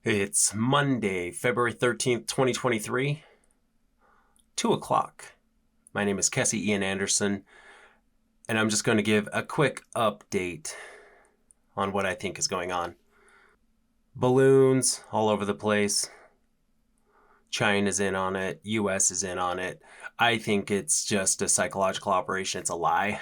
It's Monday, February 13th, 2023, 2 o'clock. My name is Kessie Ian Anderson, and I'm just going to give a quick update on what I think is going on. Balloons all over the place. China's in on it. US is in on it. I think it's just a psychological operation. It's a lie.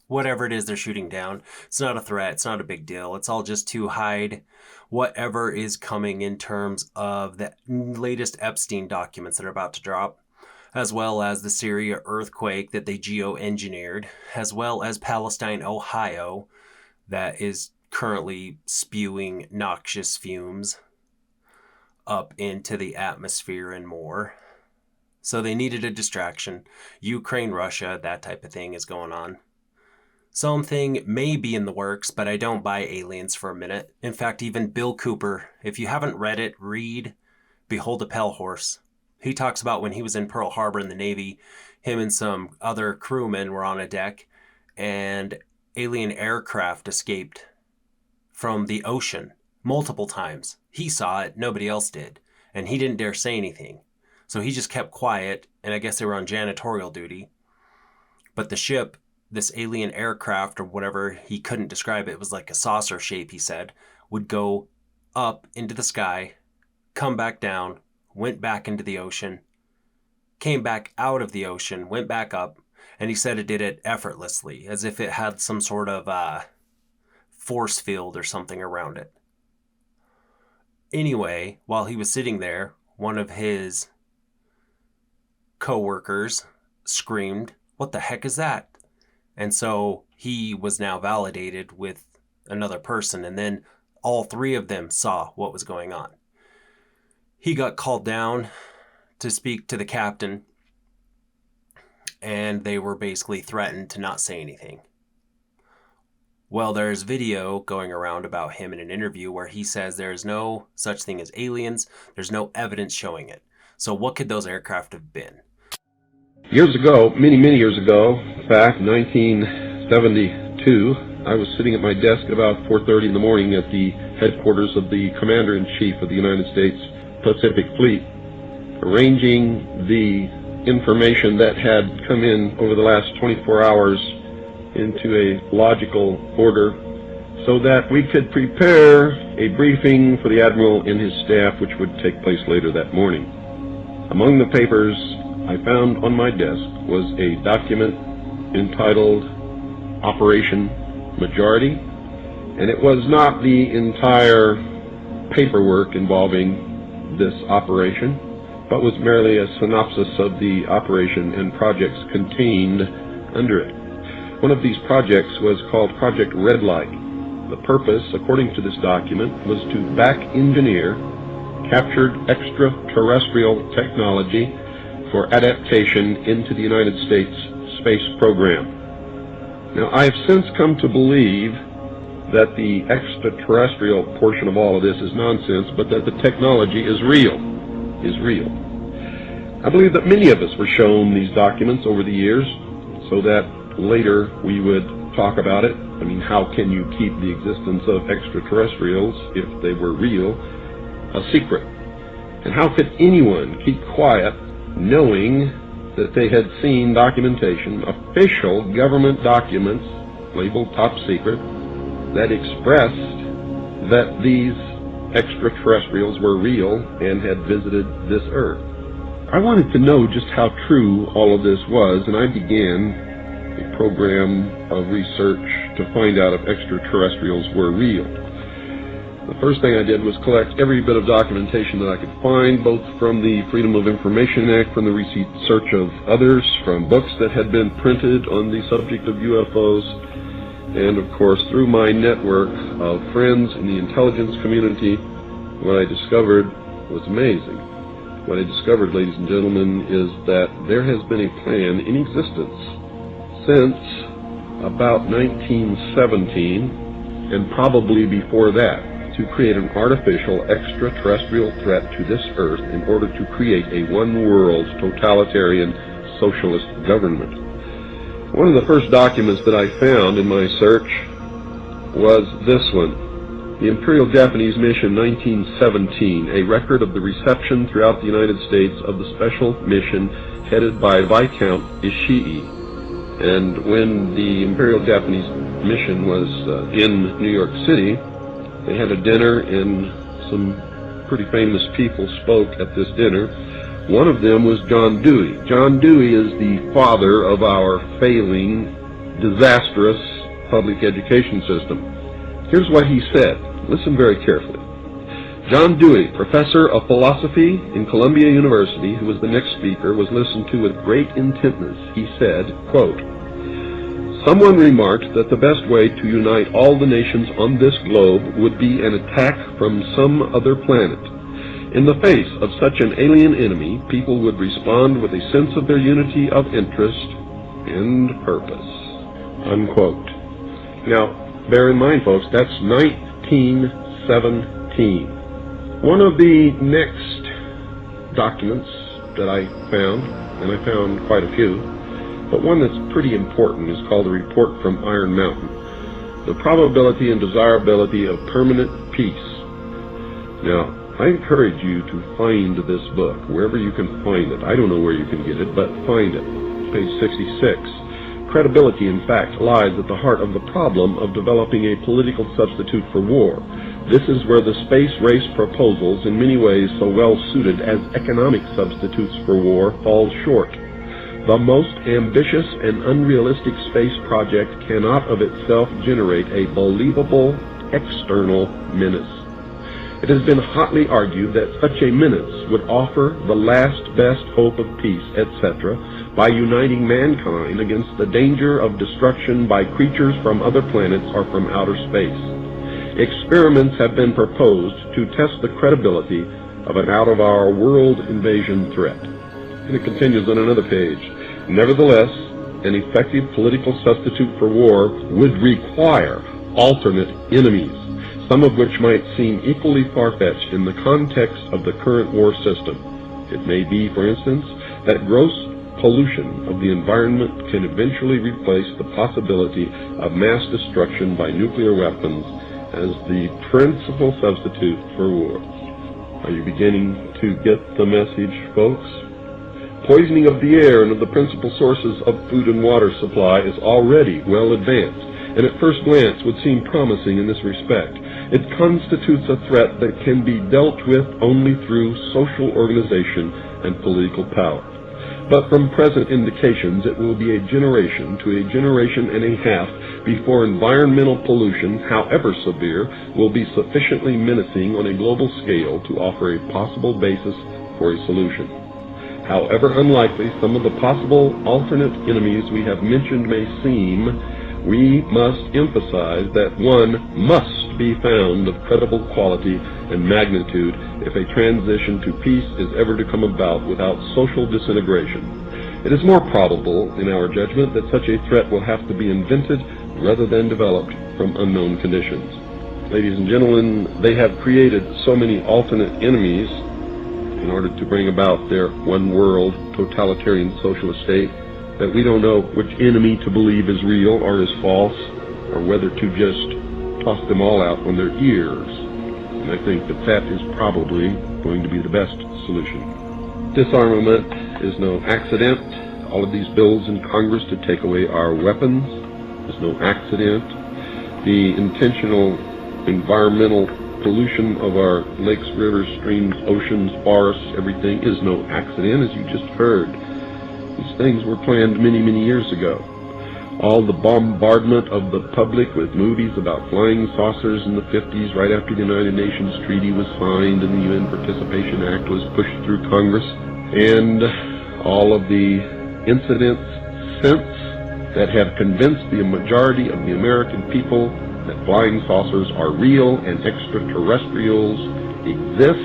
Whatever it is they're shooting down, it's not a threat. It's not a big deal. It's all just to hide whatever is coming in terms of the latest Epstein documents that are about to drop, as well as the Syria earthquake that they geoengineered, as well as Palestine, Ohio, that is currently spewing noxious fumes up into the atmosphere and more. So they needed a distraction. Ukraine, Russia, that type of thing is going on. Something may be in the works, but I don't buy aliens for a minute. In fact, even Bill Cooper, if you haven't read it, read Behold a Pale Horse. He talks about when he was in Pearl Harbor in the Navy, him and some other crewmen were on a deck, and alien aircraft escaped from the ocean multiple times. He saw it, nobody else did, and he didn't dare say anything. So he just kept quiet, and I guess they were on janitorial duty. But the ship, this alien aircraft or whatever, he couldn't describe it. It was like a saucer shape, he said, would go up into the sky, come back down, went back into the ocean, came back out of the ocean, went back up, and he said it did it effortlessly, as if it had some sort of force field or something around it. Anyway, while he was sitting there, one of his co-workers screamed, "What the heck is that?" And so he was now validated with another person, and then all three of them saw what was going on. He got called down to speak to the captain, and they were basically threatened to not say anything. Well, there's video going around about him in an interview where he says there is no such thing as aliens, there's no evidence showing it. So what could those aircraft have been? Years ago, many years ago, back in 1972, I was sitting at my desk at about 4:30 in the morning at the headquarters of the Commander-in-Chief of the United States Pacific Fleet, arranging the information that had come in over the last 24 hours into a logical order so that we could prepare a briefing for the Admiral and his staff, which would take place later that morning. Among the papers I found on my desk was a document entitled Operation Majority, and it was not the entire paperwork involving this operation, but was merely a synopsis of the operation and projects contained under it. One of these projects was called Project Red Light. The purpose, according to this document, was to back-engineer captured extraterrestrial technology for adaptation into the United States space program. Now, I have since come to believe that the extraterrestrial portion of all of this is nonsense, but that the technology is real. I believe that many of us were shown these documents over the years so that later we would talk about it. I mean, how can you keep the existence of extraterrestrials, if they were real, a secret? And how could anyone keep quiet knowing that they had seen documentation, official government documents labeled top secret, that expressed that these extraterrestrials were real and had visited this earth? I wanted to know just how true all of this was, and I began a program of research to find out if extraterrestrials were real. The first thing I did was collect every bit of documentation that I could find, both from the Freedom of Information Act, from the research of others, from books that had been printed on the subject of UFOs, and of course through my network of friends in the intelligence community. What I discovered was amazing. What I discovered, ladies and gentlemen, is that there has been a plan in existence since about 1917, and probably before that, to create an artificial extraterrestrial threat to this earth in order to create a one-world totalitarian socialist government. One of the first documents that I found in my search was this one. The Imperial Japanese Mission 1917, a record of the reception throughout the United States of the special mission headed by Viscount Ishii. And when the Imperial Japanese Mission was in New York City, they had a dinner and some pretty famous people spoke at this dinner. One of them was John Dewey. John Dewey is the father of our failing, disastrous public education system. Here's what he said. Listen very carefully. John Dewey, professor of philosophy in Columbia University, who was the next speaker, was listened to with great intentness. He said, quote, "Someone remarked that the best way to unite all the nations on this globe would be an attack from some other planet. In the face of such an alien enemy, people would respond with a sense of their unity of interest and purpose." Unquote. Now, bear in mind, folks, that's 1917. One of the next documents that I found, and I found quite a few, but one that's pretty important is called the Report from Iron Mountain, the probability and desirability of permanent peace. Now, I encourage you to find this book, wherever you can find it. I don't know where you can get it, but find it. Page 66. Credibility, in fact, lies at the heart of the problem of developing a political substitute for war. This is where the space race proposals, in many ways so well suited as economic substitutes for war, fall short. The most ambitious and unrealistic space project cannot of itself generate a believable external menace. It has been hotly argued that such a menace would offer the last best hope of peace, etc., by uniting mankind against the danger of destruction by creatures from other planets or from outer space. Experiments have been proposed to test the credibility of an out-of-our-world invasion threat. And it continues on another page. Nevertheless, an effective political substitute for war would require alternate enemies, some of which might seem equally far-fetched in the context of the current war system. It may be, for instance, that gross pollution of the environment can eventually replace the possibility of mass destruction by nuclear weapons as the principal substitute for war. Are you beginning to get the message, folks? Poisoning of the air and of the principal sources of food and water supply is already well advanced, and at first glance would seem promising in this respect. It constitutes a threat that can be dealt with only through social organization and political power. But from present indications, it will be a generation to a generation and a half before environmental pollution, however severe, will be sufficiently menacing on a global scale to offer a possible basis for a solution. However unlikely some of the possible alternate enemies we have mentioned may seem, we must emphasize that one must be found of credible quality and magnitude if a transition to peace is ever to come about without social disintegration. It is more probable, in our judgment, that such a threat will have to be invented rather than developed from unknown conditions. Ladies and gentlemen, they have created so many alternate enemies in order to bring about their one-world totalitarian socialist state that we don't know which enemy to believe is real or is false, or whether to just toss them all out on their ears. And I think that that is probably going to be the best solution. Disarmament is no accident. All of these bills in Congress to take away our weapons is no accident. The intentional environmental pollution of our lakes, rivers, streams, oceans, forests, everything is no accident, as you just heard. These things were planned many, many years ago. All the bombardment of the public with movies about flying saucers in the 50s, right after the United Nations Treaty was signed and the UN Participation Act was pushed through Congress, and all of the incidents since that have convinced the majority of the American people that flying saucers are real and extraterrestrials exist,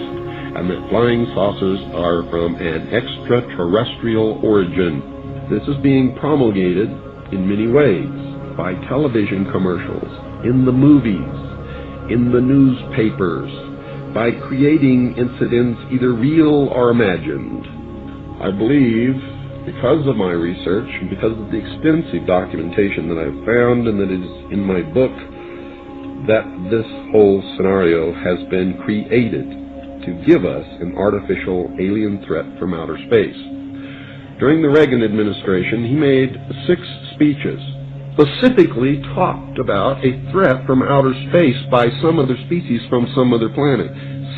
and that flying saucers are from an extraterrestrial origin. This is being promulgated in many ways, by television commercials, in the movies, in the newspapers, by creating incidents either real or imagined. I believe, because of my research and because of the extensive documentation that I've found and that is in my book, that this whole scenario has been created to give us an artificial alien threat from outer space. During the Reagan administration, he made 6 speeches, specifically talked about a threat from outer space by some other species from some other planet.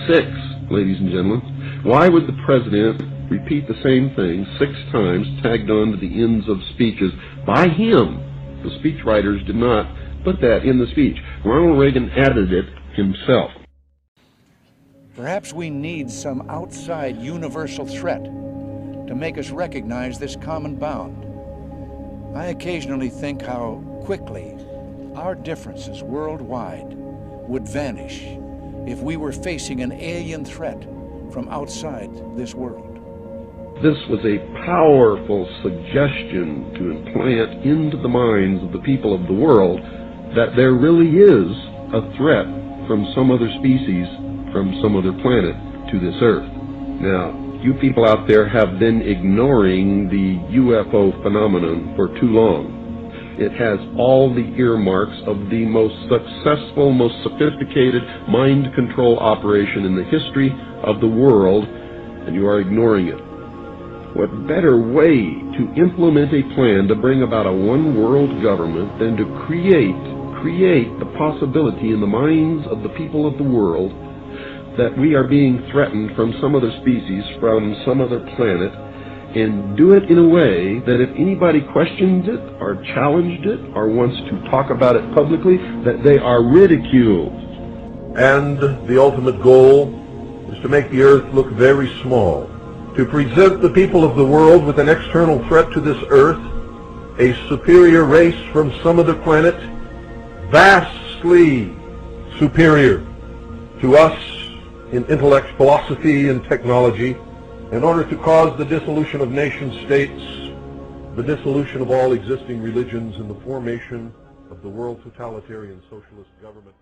6, ladies and gentlemen. Why would the president repeat the same thing 6 times, tagged on to the ends of speeches by him? The speechwriters did not put that in the speech. Ronald Reagan added it himself. Perhaps we need some outside universal threat to make us recognize this common bound. I occasionally think how quickly our differences worldwide would vanish if we were facing an alien threat from outside this world. This was a powerful suggestion to implant into the minds of the people of the world that there really is a threat from some other species, from some other planet to this Earth. Now, you people out there have been ignoring the UFO phenomenon for too long. It has all the earmarks of the most successful, most sophisticated mind control operation in the history of the world, and you are ignoring it. What better way to implement a plan to bring about a one-world government than to create the possibility in the minds of the people of the world that we are being threatened from some other species, from some other planet, and do it in a way that if anybody questions it or challenged it or wants to talk about it publicly, that they are ridiculed. And the ultimate goal is to make the Earth look very small, to present the people of the world with an external threat to this Earth, a superior race from some other planet, vastly superior to us in intellect, philosophy, and technology, in order to cause the dissolution of nation-states, the dissolution of all existing religions, and the formation of the world totalitarian socialist government.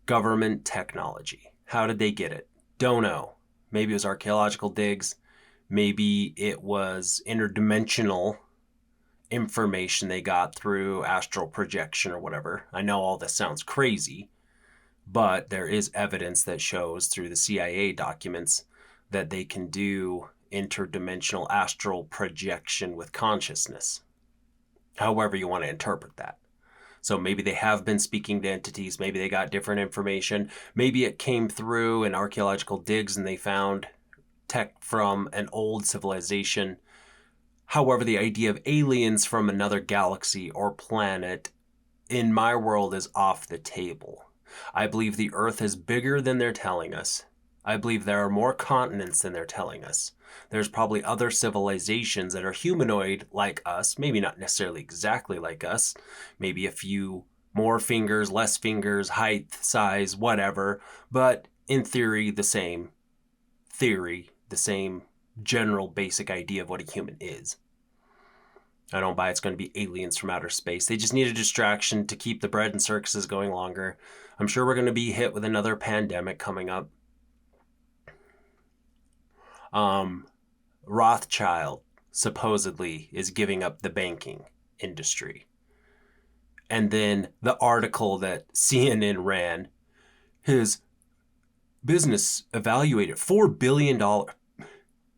Government technology. How did they get it? Don't know. Maybe it was archaeological digs. Maybe it was interdimensional information they got through astral projection or whatever. I know all this sounds crazy, but there is evidence that shows through the CIA documents that they can do interdimensional astral projection with consciousness. However you want to interpret that. So maybe they have been speaking to entities. Maybe they got different information. Maybe it came through in archaeological digs and they found tech from an old civilization. However, the idea of aliens from another galaxy or planet in my world is off the table. I believe the Earth is bigger than they're telling us. I believe there are more continents than they're telling us. There's probably other civilizations that are humanoid like us, maybe not necessarily exactly like us, maybe a few more fingers, less fingers, height, size, whatever, but in theory, the same general basic idea of what a human is. I don't buy it's going to be aliens from outer space. They just need a distraction to keep the bread and circuses going longer. I'm sure we're going to be hit with another pandemic coming up. Rothschild supposedly is giving up the banking industry. And then the article that CNN ran, his business evaluated $4 billion,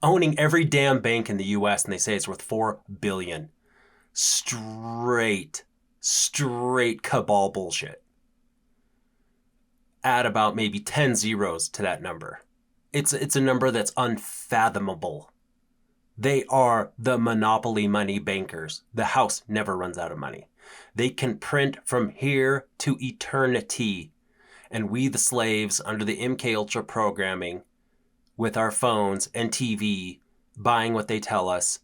owning every damn bank in the US, and they say it's worth $4 billion. Straight cabal bullshit. Add about maybe 10 zeros to that number. It's a number that's unfathomable. They are the monopoly money bankers. The house never runs out of money. They can print from here to eternity. And we, the slaves, under the MK Ultra programming, with our phones and TV, buying what they tell us,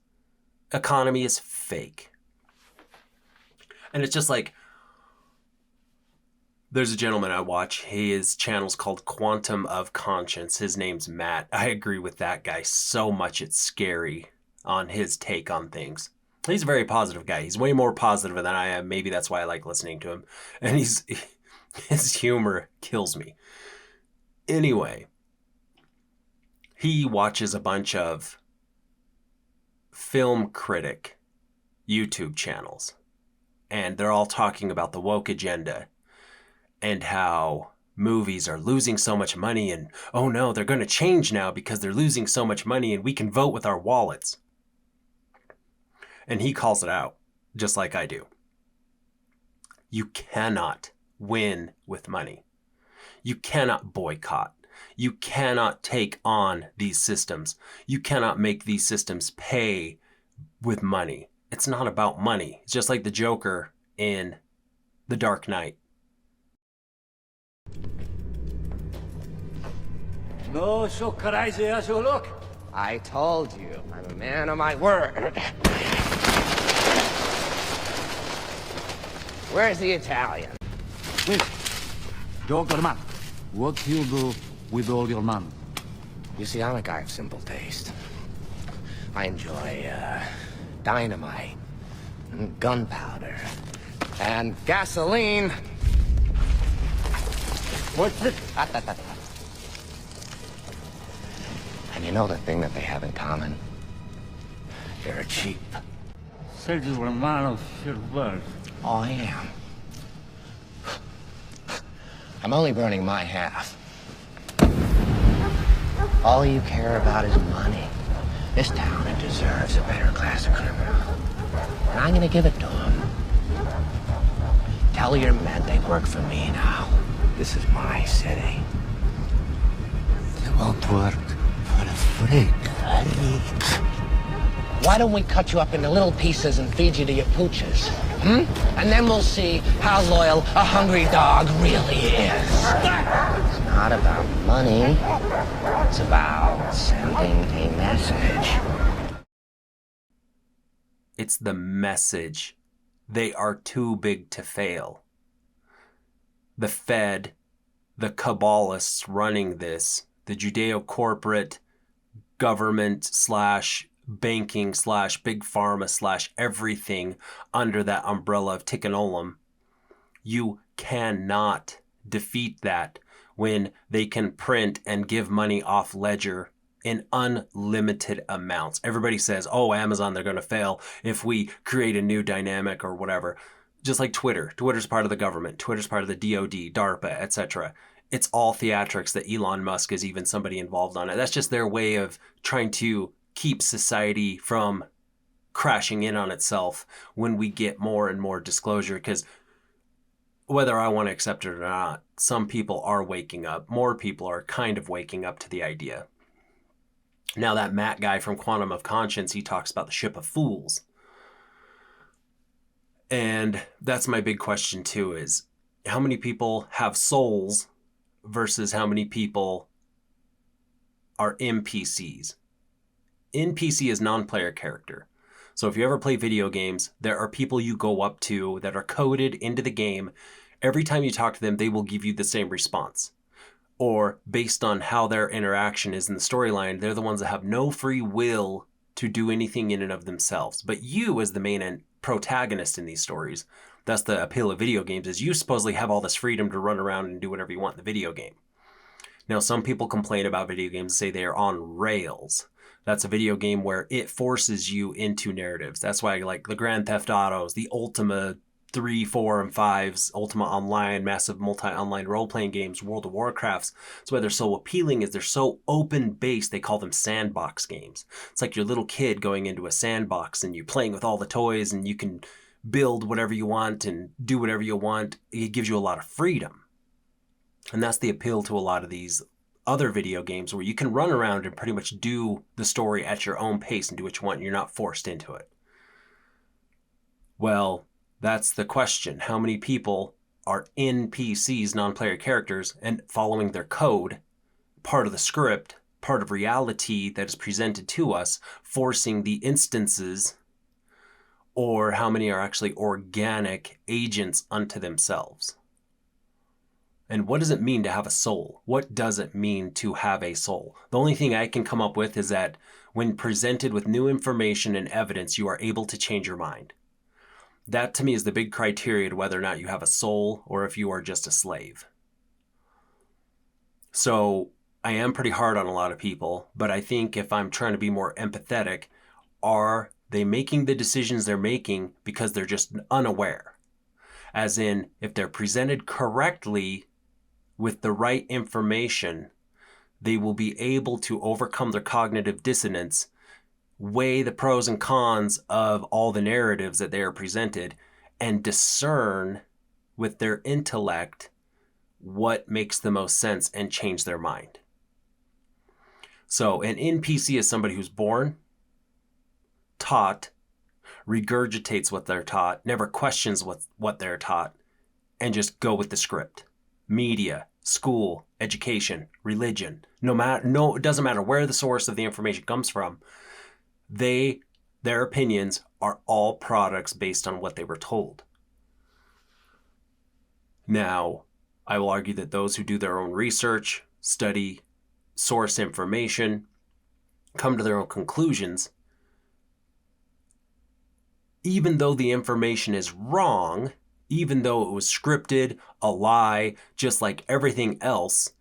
economy is fake. And it's just like, there's a gentleman I watch. His channel's called Quantum of Conscience. His name's Matt. I agree with that guy so much. It's scary on his take on things. He's a very positive guy. He's way more positive than I am. Maybe that's why I like listening to him. And his humor kills me. Anyway, he watches a bunch of film critic YouTube channels. and they're all talking about the woke agenda and how movies are losing so much money, and oh no, they're going to change now because they're losing so much money and we can vote with our wallets. And he calls it out, just like I do. You cannot win with money. You cannot boycott. You cannot take on these systems. You cannot make these systems pay with money. It's not about money. It's just like the Joker in The Dark Knight. No, so crazy as you look. I told you, I'm a man of my word. Where's the Italian? Wait, Dr. Man, what do you do with all your money? You see, I'm a guy of simple taste. I enjoy, dynamite, and gunpowder, and gasoline. What's it? And you know the thing that they have in common? They're cheap. Said you were a man of your word. Oh, I am. I'm only burning my half. All you care about is money. This town, it deserves a better class of criminal. And I'm gonna give it to them. Tell your men they work for me now. This is my city. They won't work for a freak. Why don't we cut you up into little pieces and feed you to your pooches? And then we'll see how loyal a hungry dog really is. It's not about money. It's about sending a message. It's the message. They are too big to fail. The Fed, the Kabbalists running this, the Judeo-corporate government slash banking slash big pharma slash everything under that umbrella of Tikkun Olam, you cannot defeat that when they can print and give money off ledger in unlimited amounts. Everybody says, oh, Amazon, they're going to fail if we create a new dynamic or whatever. Just like Twitter. Twitter's part of the government. Twitter's part of the DoD, DARPA, etc. It's all theatrics that Elon Musk is even somebody involved on it. That's just their way of trying to keep society from crashing in on itself when we get more and more disclosure, because whether I want to accept it or not, some people are waking up. More people are kind of waking up to the idea. Now that Matt guy from Quantum of Conscience, he talks about the ship of fools. And that's my big question too, is how many people have souls versus how many people are NPCs? NPC is non-player character. So if you ever play video games, there are people you go up to that are coded into the game. Every time you talk to them, they will give you the same response. Or based on how their interaction is in the storyline, they're the ones that have no free will to do anything in and of themselves. But you, as the main protagonist in these stories, that's the appeal of video games, is you supposedly have all this freedom to run around and do whatever you want in the video game. Now, some people complain about video games and say they are on rails. That's a video game where it forces you into narratives. That's why, like, the Grand Theft Autos, the Ultima 3, 4, and 5s, Ultima Online, massive multi-online role-playing games, World of Warcrafts. That's why they're so appealing, is they're so open-based. They call them sandbox games. It's like your little kid going into a sandbox and you're playing with all the toys and you can build whatever you want and do whatever you want. It gives you a lot of freedom. And that's the appeal to a lot of these other video games, where you can run around and pretty much do the story at your own pace and do what you want, and you're not forced into it. Well, that's the question. How many people are NPCs, non-player characters, and following their code, part of the script, part of reality that is presented to us, forcing the instances, or how many are actually organic agents unto themselves? And what does it mean to have a soul? What does it mean to have a soul? The only thing I can come up with is that when presented with new information and evidence, you are able to change your mind. That to me is the big criteria to whether or not you have a soul or if you are just a slave. So I am pretty hard on a lot of people, but I think if I'm trying to be more empathetic, are they making the decisions they're making because they're just unaware? as in if they're presented correctly with the right information, they will be able to overcome their cognitive dissonance, weigh the pros and cons of all the narratives that they are presented, and discern with their intellect what makes the most sense and change their mind. So an NPC is somebody who's born, taught, regurgitates what they're taught, never questions what they're taught, and just go with the script. Media, school, education, religion, it doesn't matter where the source of the information comes from. Their opinions are all products based on what they were told. Now, I will argue that those who do their own research, study, source information, come to their own conclusions, even though the information is wrong, even though it was scripted, a lie, just like everything else,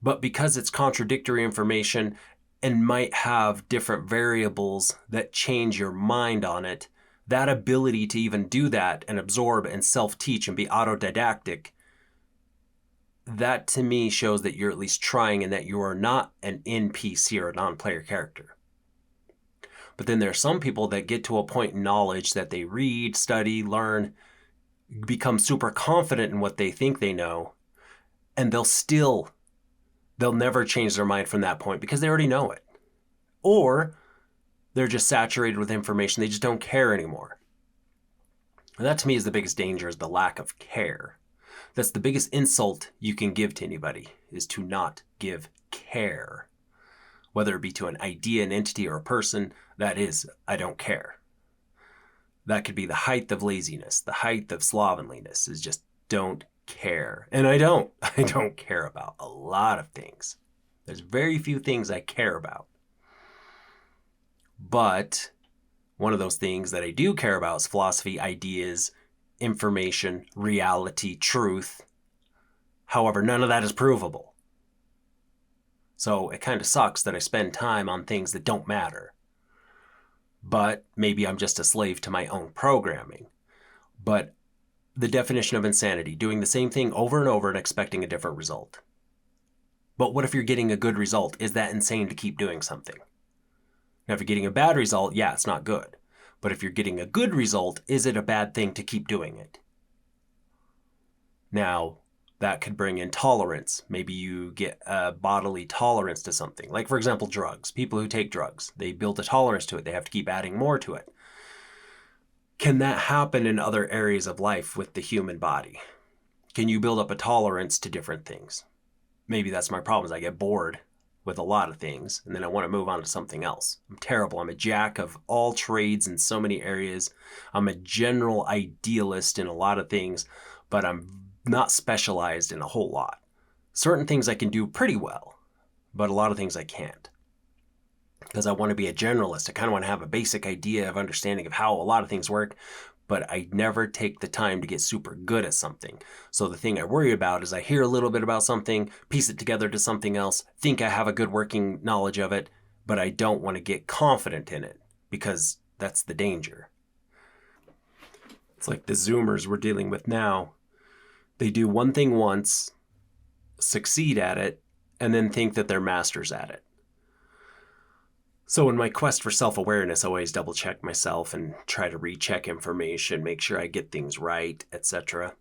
but because it's contradictory information and might have different variables that change your mind on it, that ability to even do that and absorb and self-teach and be autodidactic, that to me shows that you're at least trying and that you are not an NPC or a non-player character. But then there are some people that get to a point in knowledge that they read, study, learn, become super confident in what they think they know, and they'll never change their mind from that point because they already know it. Or they're just saturated with information. They just don't care anymore. And that to me is the biggest danger, is the lack of care. That's the biggest insult you can give to anybody, is to not give care. Whether it be to an idea, an entity, or a person, that is, I don't care. That could be the height of laziness, the height of slovenliness, is just don't care. And I don't care about a lot of things. There's very few things I care about. But one of those things that I do care about is philosophy, ideas, information, reality, truth. However, none of that is provable. So it kind of sucks that I spend time on things that don't matter. But maybe I'm just a slave to my own programming. But the definition of insanity, doing the same thing over and over and expecting a different result. But what if you're getting a good result? Is that insane to keep doing something? Now, if you're getting a bad result, yeah, it's not good. But if you're getting a good result, is it a bad thing to keep doing it? Now, that could bring in tolerance. Maybe you get a bodily tolerance to something. Like, for example, drugs. People who take drugs, they build a tolerance to it. They have to keep adding more to it. Can that happen in other areas of life with the human body? Can you build up a tolerance to different things? Maybe that's my problem, is I get bored with a lot of things, and then I want to move on to something else. I'm terrible. I'm a jack of all trades in so many areas. I'm a general idealist in a lot of things, but I'm not specialized in a whole lot. Certain things I can do pretty well, but a lot of things I can't. Because I want to be a generalist. I kind of want to have a basic idea of understanding of how a lot of things work, but I never take the time to get super good at something. So the thing I worry about is I hear a little bit about something, piece it together to something else, think I have a good working knowledge of it, but I don't want to get confident in it, because that's the danger. It's like the Zoomers we're dealing with now. They do one thing once, succeed at it, and then think that they're masters at it. So in my quest for self-awareness, I always double-check myself and try to recheck information, make sure I get things right, etc.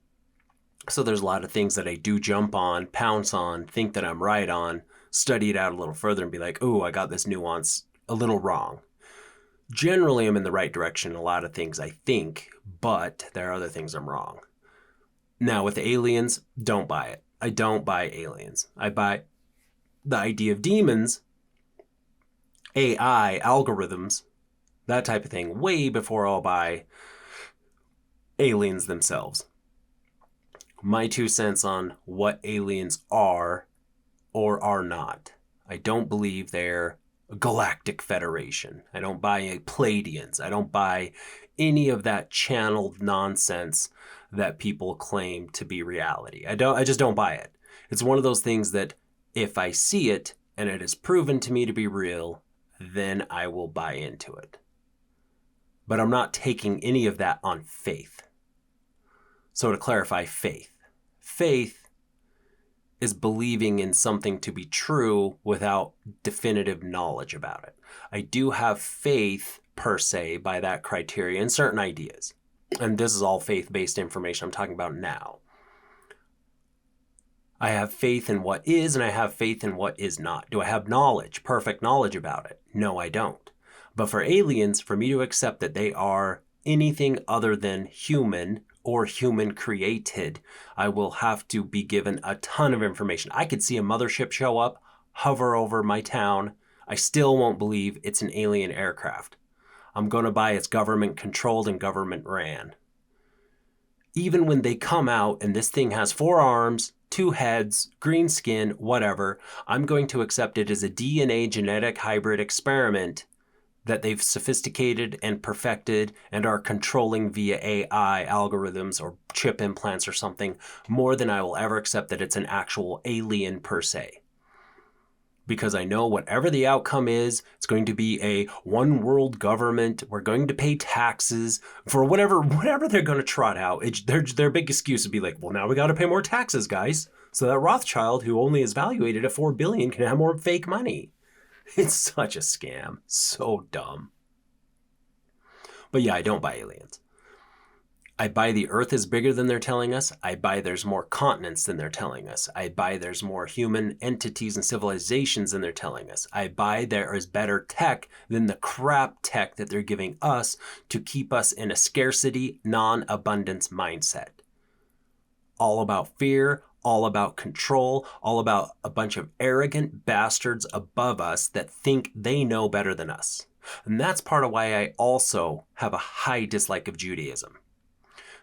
So there's a lot of things that I do jump on, pounce on, think that I'm right on, study it out a little further and be like, ooh, I got this nuance a little wrong. Generally, I'm in the right direction in a lot of things I think, but there are other things I'm wrong. Now, with aliens, don't buy it. I don't buy aliens. I buy the idea of demons, AI, algorithms, that type of thing, way before I'll buy aliens themselves. My 2 cents on what aliens are or are not. I don't believe they're a galactic federation. I don't buy Pleiadians. I don't buy any of that channeled nonsense that people claim to be reality. I just don't buy it. It's one of those things that if I see it and it is proven to me to be real, then I will buy into it. But I'm not taking any of that on faith. So to clarify, faith. Faith is believing in something to be true without definitive knowledge about it. I do have faith, per se, by that criteria in certain ideas. And this is all faith-based information I'm talking about now. I have faith in what is, and I have faith in what is not. Do I have knowledge, perfect knowledge about it? No, I don't. But for aliens, for me to accept that they are anything other than human or human created, I will have to be given a ton of information. I could see a mothership show up, hover over my town. I still won't believe it's an alien aircraft. I'm going to buy it's government controlled and government ran. Even when they come out and this thing has 4 arms, 2 heads, green skin, whatever, I'm going to accept it as a DNA genetic hybrid experiment that they've sophisticated and perfected and are controlling via AI algorithms or chip implants or something, more than I will ever accept that it's an actual alien per se. Because I know whatever the outcome is, it's going to be a one world government. We're going to pay taxes for whatever they're going to trot out. Their big excuse would be like, well, now we got to pay more taxes, guys. So that Rothschild, who only is valuated at $4 billion, can have more fake money. It's such a scam. So dumb. But yeah, I don't buy aliens. I buy the Earth is bigger than they're telling us. I buy there's more continents than they're telling us. I buy there's more human entities and civilizations than they're telling us. I buy there is better tech than the crap tech that they're giving us to keep us in a scarcity, non-abundance mindset. All about fear, all about control, all about a bunch of arrogant bastards above us that think they know better than us. And that's part of why I also have a high dislike of Judaism.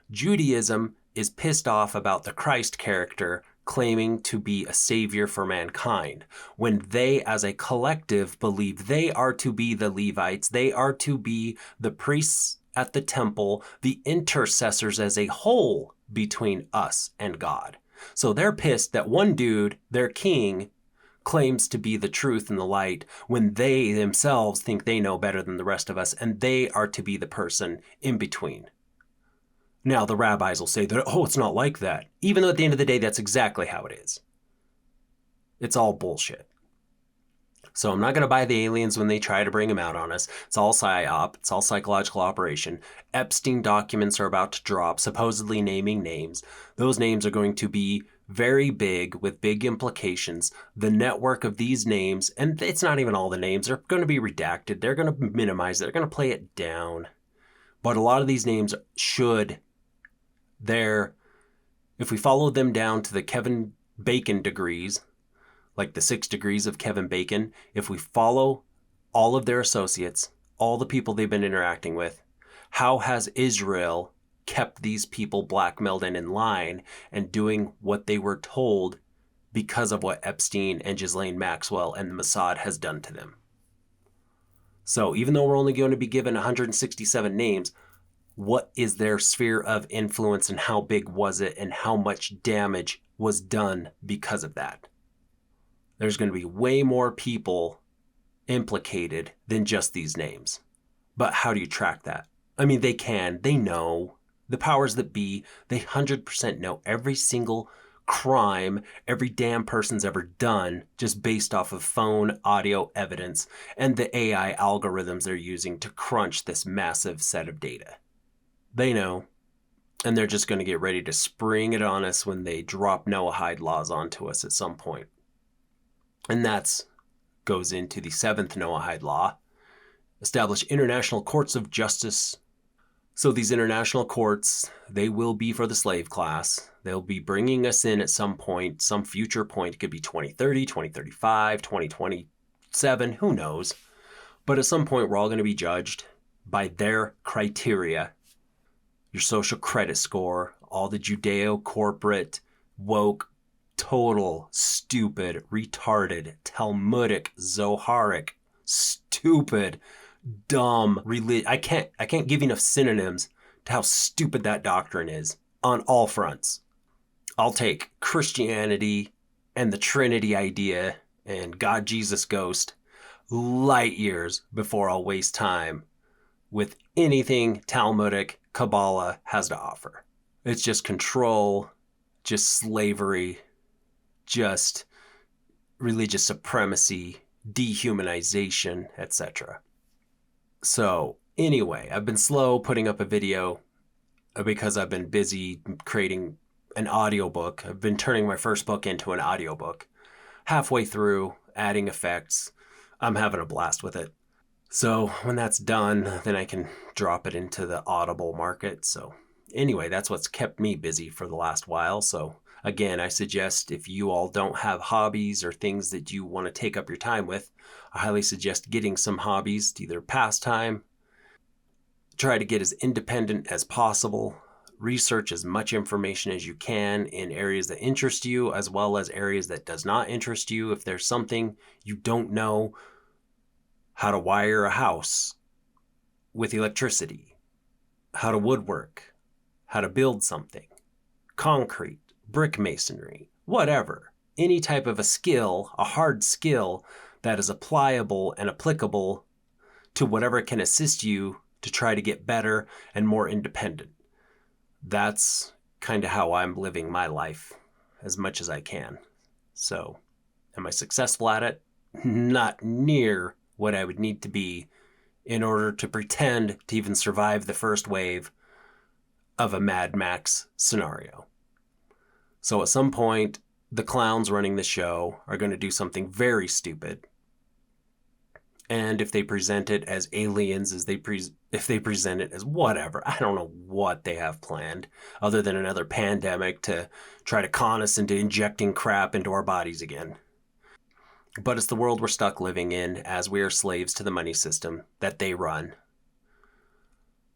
Judaism is pissed off about the Christ character claiming to be a savior for mankind, when they as a collective believe they are to be the Levites, they are to be the priests at the temple, the intercessors as a whole between us and God. So they're pissed that one dude, their king, claims to be the truth and the light when they themselves think they know better than the rest of us, and they are to be the person in between. Now, the rabbis will say that, oh, it's not like that, even though at the end of the day, that's exactly how it is. It's all bullshit. So I'm not going to buy the aliens when they try to bring them out on us. It's all psyop. It's all psychological operation. Epstein documents are about to drop, supposedly naming names. Those names are going to be very big with big implications. The network of these names, and it's not even all the names, are going to be redacted. They're going to minimize it. They're going to play it down. But a lot of these names should, if we follow them down to the Kevin Bacon degrees, like the 6 degrees of Kevin Bacon, if we follow all of their associates, all the people they've been interacting with, how has Israel kept these people blackmailed and in line and doing what they were told because of what Epstein and Ghislaine Maxwell and the Mossad has done to them? So even though we're only going to be given 167 names, what is their sphere of influence and how big was it and how much damage was done because of that? There's going to be way more people implicated than just these names. But how do you track that? I mean, they know. The powers that be, they 100% know every single crime every damn person's ever done just based off of phone audio evidence and the AI algorithms they're using to crunch this massive set of data. They know, and they're just going to get ready to spring it on us when they drop Noahide laws onto us at some point. And that goes into the 7th Noahide law, establish international courts of justice. So these international courts, they will be for the slave class. They'll be bringing us in at some point, some future point. It could be 2030, 2035, 2027, who knows. But at some point, we're all going to be judged by their criteria. Your social credit score, all the Judeo-corporate, woke, total, stupid, retarded, Talmudic, Zoharic, stupid, dumb religion. I can't give enough synonyms to how stupid that doctrine is on all fronts. I'll take Christianity and the Trinity idea and God, Jesus, Ghost light years before I'll waste time with anything Talmudic Kabbalah has to offer. It's just control, just slavery, just religious supremacy, dehumanization, etc. So anyway, I've been slow putting up a video because I've been busy creating an audiobook. I've been turning my first book into an audiobook. Halfway through, adding effects. I'm having a blast with it. So when that's done, then I can drop it into the Audible market. So anyway, that's what's kept me busy for the last while. So again, I suggest if you all don't have hobbies or things that you want to take up your time with, I highly suggest getting some hobbies to either pastime, try to get as independent as possible, research as much information as you can in areas that interest you as well as areas that does not interest you. If there's something you don't know, how to wire a house with electricity, how to woodwork, how to build something, concrete, brick masonry, whatever. Any type of a skill, a hard skill that is applicable and applicable to whatever can assist you to try to get better and more independent. That's kind of how I'm living my life as much as I can. So, am I successful at it? Not near what I would need to be in order to pretend to even survive the first wave of a Mad Max scenario. So at some point, the clowns running the show are going to do something very stupid. And if they present it as aliens, if they present it as whatever, I don't know what they have planned other than another pandemic to try to con us into injecting crap into our bodies again. But it's the world we're stuck living in as we are slaves to the money system that they run.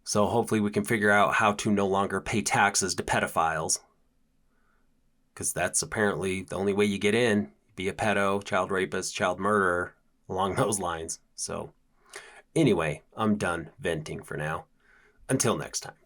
So hopefully we can figure out how to no longer pay taxes to pedophiles. Because that's apparently the only way you get in. Be a pedo, child rapist, child murderer, along those lines. So anyway, I'm done venting for now. Until next time.